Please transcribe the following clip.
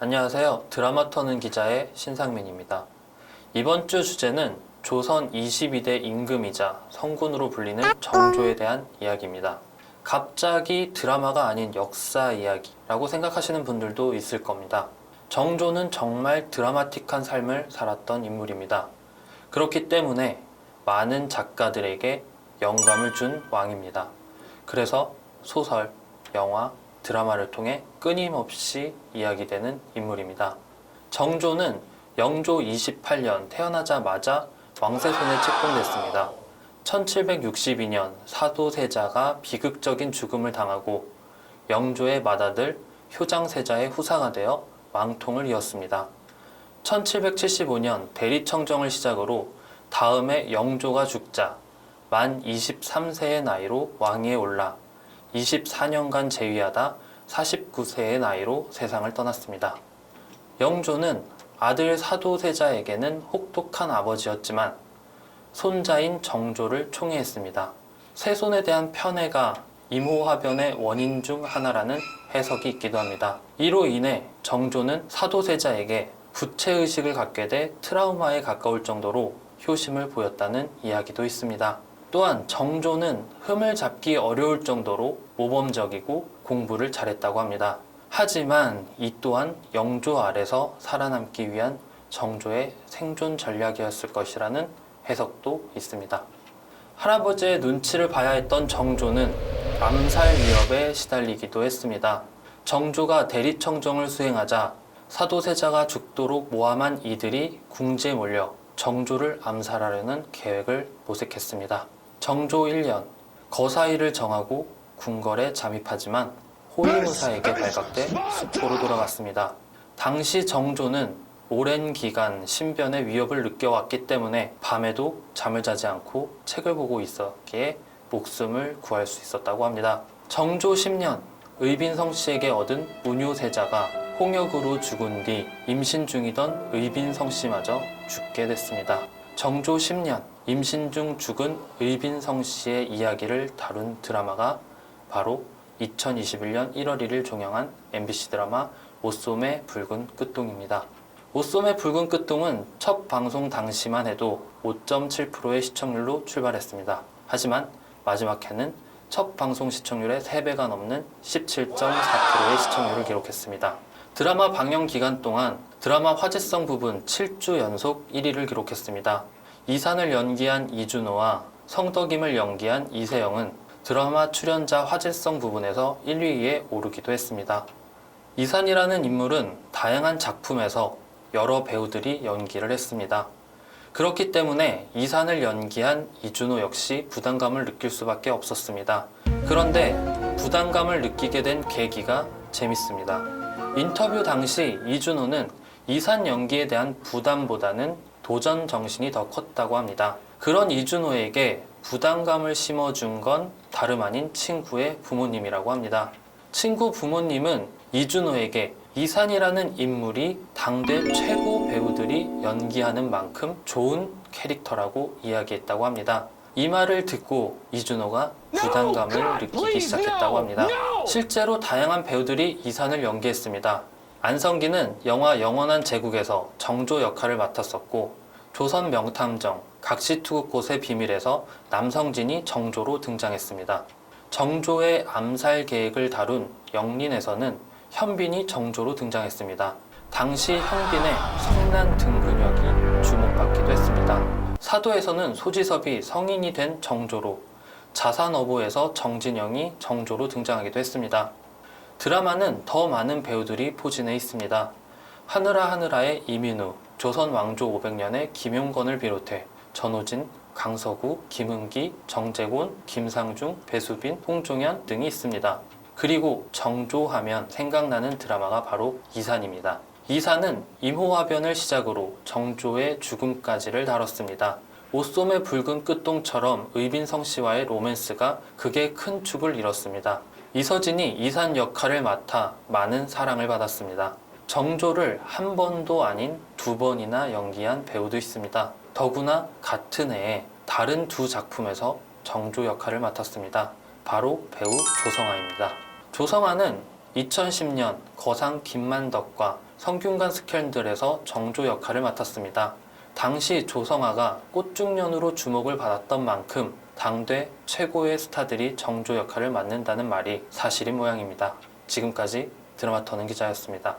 안녕하세요. 드라마 터는 기자의 신상민입니다. 이번 주 주제는 조선 22대 임금이자 성군으로 불리는 정조에 대한 이야기입니다. 갑자기 드라마가 아닌 역사 이야기라고 생각하시는 분들도 있을 겁니다. 정조는 정말 드라마틱한 삶을 살았던 인물입니다. 그렇기 때문에 많은 작가들에게 영감을 준 왕입니다. 그래서 소설, 영화, 드라마를 통해 끊임없이 이야기되는 인물입니다. 정조는 영조 28년 태어나자마자 왕세 손에 책봉됐습니다. 1762년 사도세자가 비극적인 죽음을 당하고 영조의 맏아들 효장세자의 후사가 되어 왕통을 이었습니다. 1775년 대리청정을 시작으로 다음해 영조가 죽자 만 23세의 나이로 왕위에 올라 24년간 재위하다 49세의 나이로 세상을 떠났습니다. 영조는 아들 사도세자에게는 혹독한 아버지였지만 손자인 정조를 총애했습니다. 세손에 대한 편애가 임호화변의 원인 중 하나라는 해석이 있기도 합니다. 이로 인해 정조는 사도세자에게 부채의식을 갖게 돼 트라우마에 가까울 정도로 효심을 보였다는 이야기도 있습니다. 또한 정조는 흠을 잡기 어려울 정도로 모범적이고 공부를 잘했다고 합니다. 하지만 이 또한 영조 아래서 살아남기 위한 정조의 생존 전략이었을 것이라는 해석도 있습니다. 할아버지의 눈치를 봐야 했던 정조는 암살 위협에 시달리기도 했습니다. 정조가 대리청정을 수행하자 사도세자가 죽도록 모함한 이들이 궁지에 몰려 정조를 암살하려는 계획을 모색했습니다. 정조 1년, 거사일을 정하고 궁궐에 잠입하지만 호위무사에게 발각돼 수포로 돌아갔습니다. 당시 정조는 오랜 기간 신변의 위협을 느껴왔기 때문에 밤에도 잠을 자지 않고 책을 보고 있었기에 목숨을 구할 수 있었다고 합니다. 정조 10년, 의빈성 씨에게 얻은 무뇨세자가 홍역으로 죽은 뒤 임신 중이던 의빈성 씨마저 죽게 됐습니다. 정조 10년, 임신 중 죽은 의빈성 씨의 이야기를 다룬 드라마가 바로 2021년 1월 1일 종영한 MBC 드라마 오쏨의 붉은 끝동입니다. 오쏨의 붉은 끝동은 첫 방송 당시만 해도 5.7%의 시청률로 출발했습니다. 하지만 마지막 회는 첫 방송 시청률의 3배가 넘는 17.4%의 시청률을 기록했습니다. 드라마 방영 기간 동안 드라마 화제성 부분 7주 연속 1위를 기록했습니다. 이산을 연기한 이준호와 성덕임을 연기한 이세영은 드라마 출연자 화제성 부분에서 1위에 오르기도 했습니다. 이산이라는 인물은 다양한 작품에서 여러 배우들이 연기를 했습니다. 그렇기 때문에 이산을 연기한 이준호 역시 부담감을 느낄 수밖에 없었습니다. 그런데 부담감을 느끼게 된 계기가 재밌습니다. 인터뷰 당시 이준호는 이산 연기에 대한 부담보다는 도전 정신이 더 컸다고 합니다. 그런 이준호에게 부담감을 심어준 건 다름 아닌 친구의 부모님이라고 합니다. 친구 부모님은 이준호에게 이산이라는 인물이 당대 최고 배우들이 연기하는 만큼 좋은 캐릭터라고 이야기했다고 합니다. 이 말을 듣고 이준호가 부담감을 느끼기 시작했다고 합니다. 실제로 다양한 배우들이 이산을 연기했습니다. 안성기는 영화 영원한 제국에서 정조 역할을 맡았었고, 조선 명탐정, 각시투국곳의 비밀에서 남성진이 정조로 등장했습니다. 정조의 암살 계획을 다룬 영린에서는 현빈이 정조로 등장했습니다. 당시 현빈의 성난 등근육이 주목받기도 했습니다. 사도에서는 소지섭이 성인이 된 정조로, 자산어보에서 정진영이 정조로 등장하기도 했습니다. 드라마는 더 많은 배우들이 포진해 있습니다. 하늘아 하늘아의 이민우, 조선 왕조 500년의 김용건을 비롯해 전호진, 강서구, 김은기, 정재곤, 김상중, 배수빈, 홍종현 등이 있습니다. 그리고 정조하면 생각나는 드라마가 바로 이산입니다. 이산은 임호화변을 시작으로 정조의 죽음까지를 다뤘습니다. 오쏨의 붉은 끝동처럼 의빈성 씨와의 로맨스가 극에 큰 축을 이뤘습니다. 이서진이 이산 역할을 맡아 많은 사랑을 받았습니다. 정조를 한 번도 아닌 2번이나 연기한 배우도 있습니다. 더구나 같은 해에 다른 2 작품에서 정조 역할을 맡았습니다. 바로 배우 조성아입니다. 조성아는 2010년 거상 김만덕과 성균관 스캔들에서 정조 역할을 맡았습니다. 당시 조성아가 꽃중년으로 주목을 받았던 만큼 당대 최고의 스타들이 정조 역할을 맡는다는 말이 사실인 모양입니다. 지금까지 드라마 터는 기자였습니다.